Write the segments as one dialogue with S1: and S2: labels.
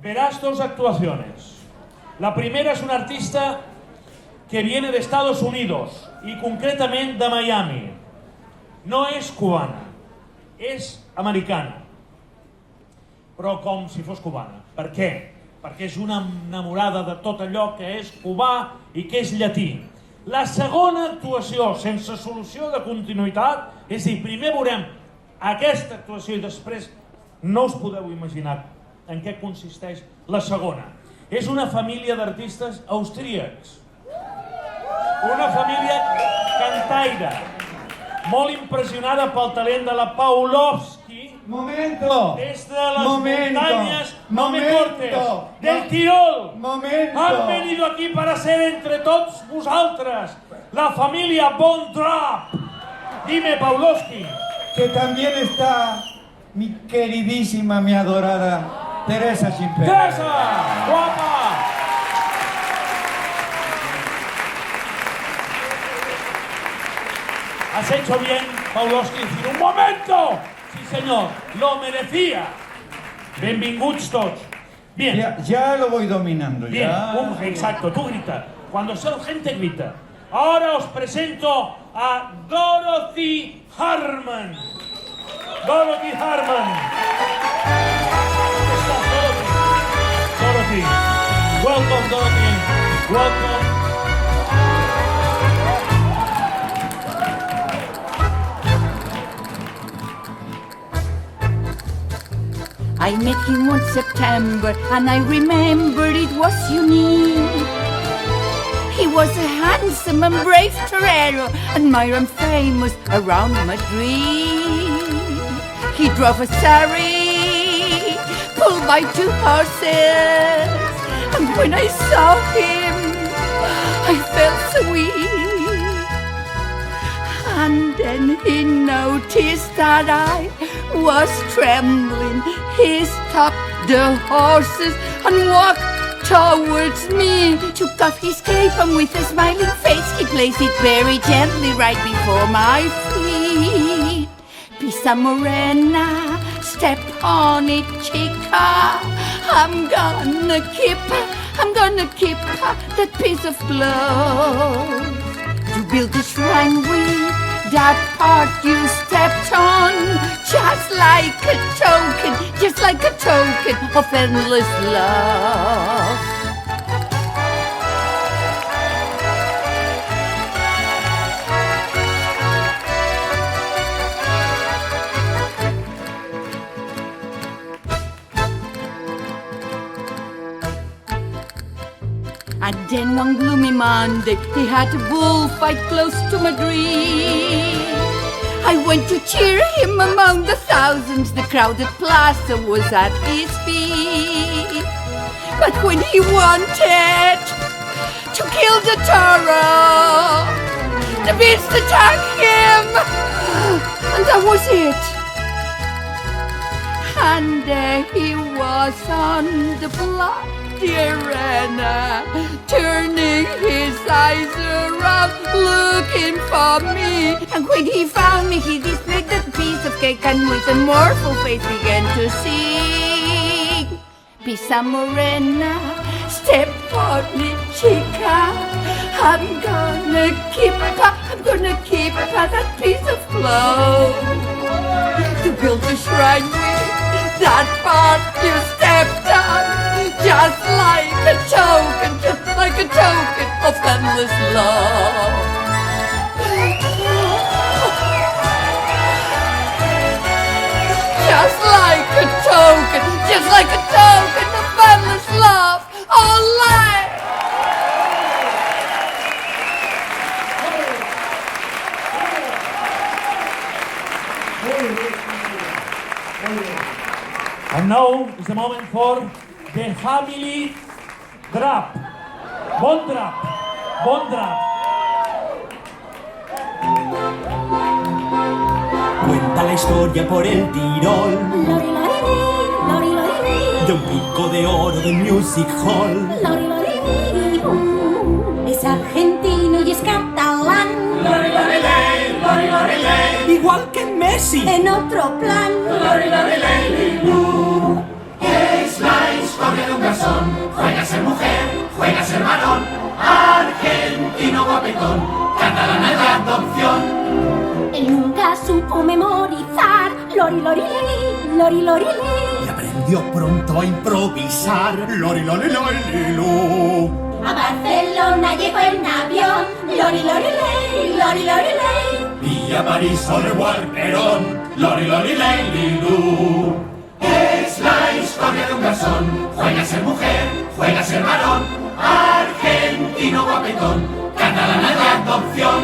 S1: verás dos actuaciones. La primera es una artista que viene de Estados Unidos y concretamente de Miami. No és cubana, és americana, però com si fos cubana. Per què? Perquè és una enamorada de tot allò que és cubà i que és llatí. La segona actuació, sense solució de continuïtat, és a dir, primer veurem aquesta actuació i després no us podeu imaginar en què consisteix la segona. És una família d'artistes austríacs. Una família cantaire, molt impressionada pel talent de la Pawlowski.
S2: Momento.
S1: Des de les montañas, no me cortes, del Tirol. Han venido aquí para ser entre tots vosaltres la familia Von Trapp. Dime, Pawlowski.
S2: Que también está mi queridísima, mi adorada Teresa Gimpera.
S1: ¡Teresa! ¡Guapa! Has hecho bien, Pawlowski, decir un momento. Sí, señor, lo merecía. Benvinguts tots. Bien.
S2: Ya lo voy dominando.
S1: Bien,
S2: ya.
S1: exacto, tú grita. Cuando la gente grita. Ahora os presento a Dorothy Harman. Dorothy Harman. ¿Dónde estás, Dorothy? Dorothy. Welcome, Dorothy. Welcome.
S3: I met him one September, and I remember it was unique. He was a handsome and brave torero, admired and famous around Madrid. He drove a Surrey, pulled by 2 horses, and when I saw him, I felt so weak. And then he noticed that I was trembling. He stopped the horses and walked towards me. Took off his cape and with a smiling face he placed it very gently right before my feet. Pisa Morena, step on it, chica. I'm gonna keep that piece of cloth to build a shrine with. That part you stepped on, just like a token of endless love. And then one gloomy Monday, they had a bullfight close to Madrid. I went to cheer him among the thousands. The crowded plaza was at his feet. But when he wanted to kill the toro, the beast attacked him, and that was it. And there he was on the bloody arena, turning his eyes around, looking for me. And when he found me, he displayed that piece of cake and with a mournful face began to sing. Pisa Morena, step on it, chica. I'm gonna keep that piece of cloth to build a shrine with. That part you stepped on, just like a token of endless love. Just like a token of endless love. All life.
S1: And now is the moment for the family Trapp. Von Trapp. Von Trapp.
S4: Cuenta la historia por el Tirol de un pico de oro de Music Hall.
S5: Es argentino y es catalán,
S4: Igual que Messi.
S5: en otro plan.
S4: Es la historia de un
S5: lorilei, lorilorilei.
S4: Y aprendió pronto a improvisar. Lori, lori, lori, lilu.
S5: A Barcelona llegó en avión, lorilorilei, lorilorilei.
S4: Y a París au revoir, Perón. Lori, lori, lei, lilu. Es la historia de un garzón. Juega a ser mujer, juega a ser varón. Argentino guapetón, catalana de adopción.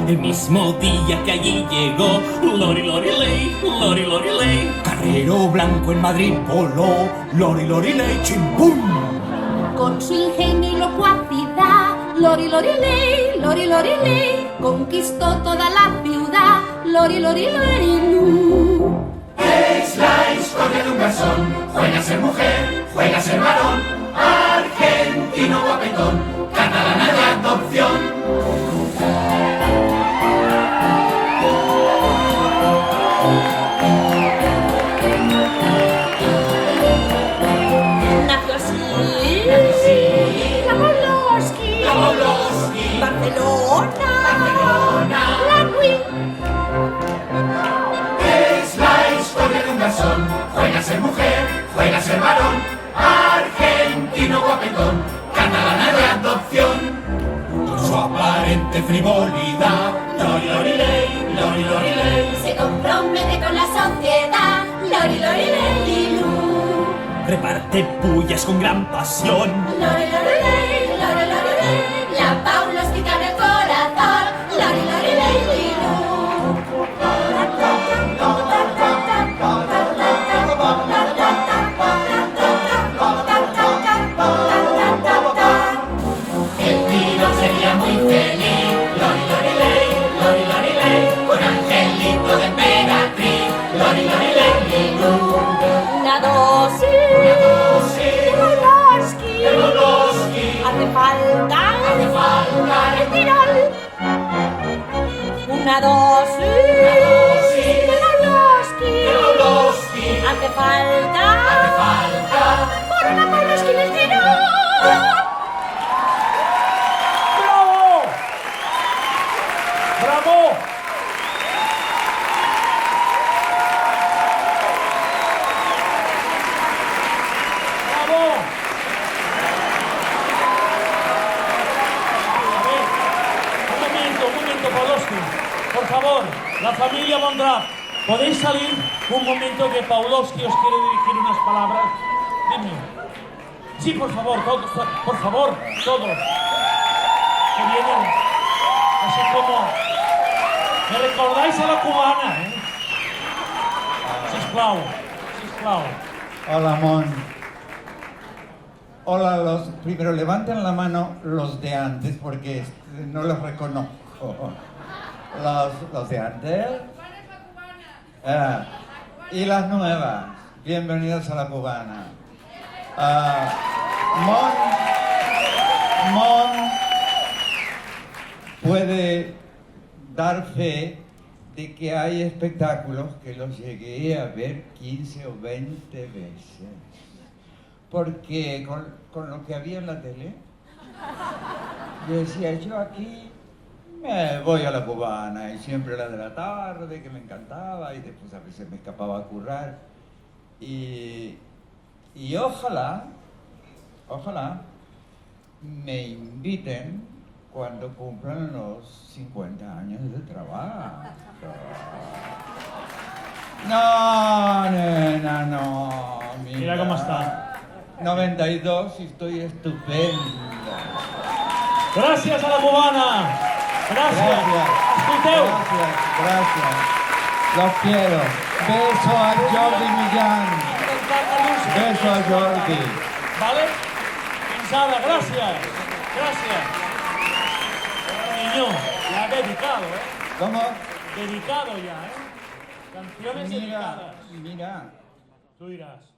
S4: El mismo día que allí llegó, lori, lori, lei, lori, lori, lei. Carrero blanco en Madrid voló, lori, lori, lei, chimpum.
S5: Con su ingenio y locuacidad, lorilorilei, lorilorilei, conquistó toda la ciudad, lorilorilei.
S4: Es la historia de un garzón, juega a ser mujer, juega a ser varón. Argentino guapetón, catalana de adopción.
S5: Nació así,
S4: La Molosky,
S5: Barcelona, la Nui.
S4: es la historia de un garzón, juega a ser mujer, juega a ser varón. Argentino guapetón, catalana de adopción. Con su aparente frivolidad, lori, lori, lei, lori, lori, lei.
S5: Se compromete con la sociedad, lorilorilei,
S4: Reparte pullas con gran pasión.
S5: lorilorilei, lorilorilei. La Paulovsky cabe el corazón, lorilorilei,
S4: El tiro sería muy feliz. Lori, lori, lei, lori, lori, lei. Con Angelito de emperatriz. Lori, lori, lei, lilu.
S5: Una dosis de
S4: Molosky,
S5: hace falta el tirol. Una dosis de Molosky hace falta por una Molosky en el tirol.
S1: ¡Bravo! ¡Bravo! ¡Bravo! A ver, un momento, Pawlowski. Por favor, la familia Bondrap, ¿podéis salir un momento que Pawlowski os quiere dirigir unas palabras? Dime. Sí, por favor, todos, todos. Que vienen así como... Me recordáis a la cubana, ¿eh? Sisplau.
S2: Hola, Mon. Hola, primero levanten la mano los de antes porque no los reconozco. Los de antes. Y las nuevas. Bienvenidos a la cubana. Mon puede dar fe de que hay espectáculos que los llegué a ver 15 o 20 veces. Porque con lo que había en la tele, yo decía, yo aquí me voy a la cubana, y siempre la de la tarde, que me encantaba, y después a veces me escapaba a currar. Y ojalá me inviten cuando cumplan los 50 años de trabajo. No, nena, no.
S1: Mira cómo está.
S2: 92 y estoy estupenda.
S1: Gràcies a la cubana. Gràcies. Escolteu.
S2: Gracias. Los quiero. Beso a Jordi Millán. Beso a Jordi.
S1: ¿Vale? Fins ara. Gràcies. Niño, ya dedicado, ¿eh?
S2: ¿Cómo?
S1: Dedicado ya, ¿eh? Canciones dedicadas.
S2: Mira.
S1: Tú dirás.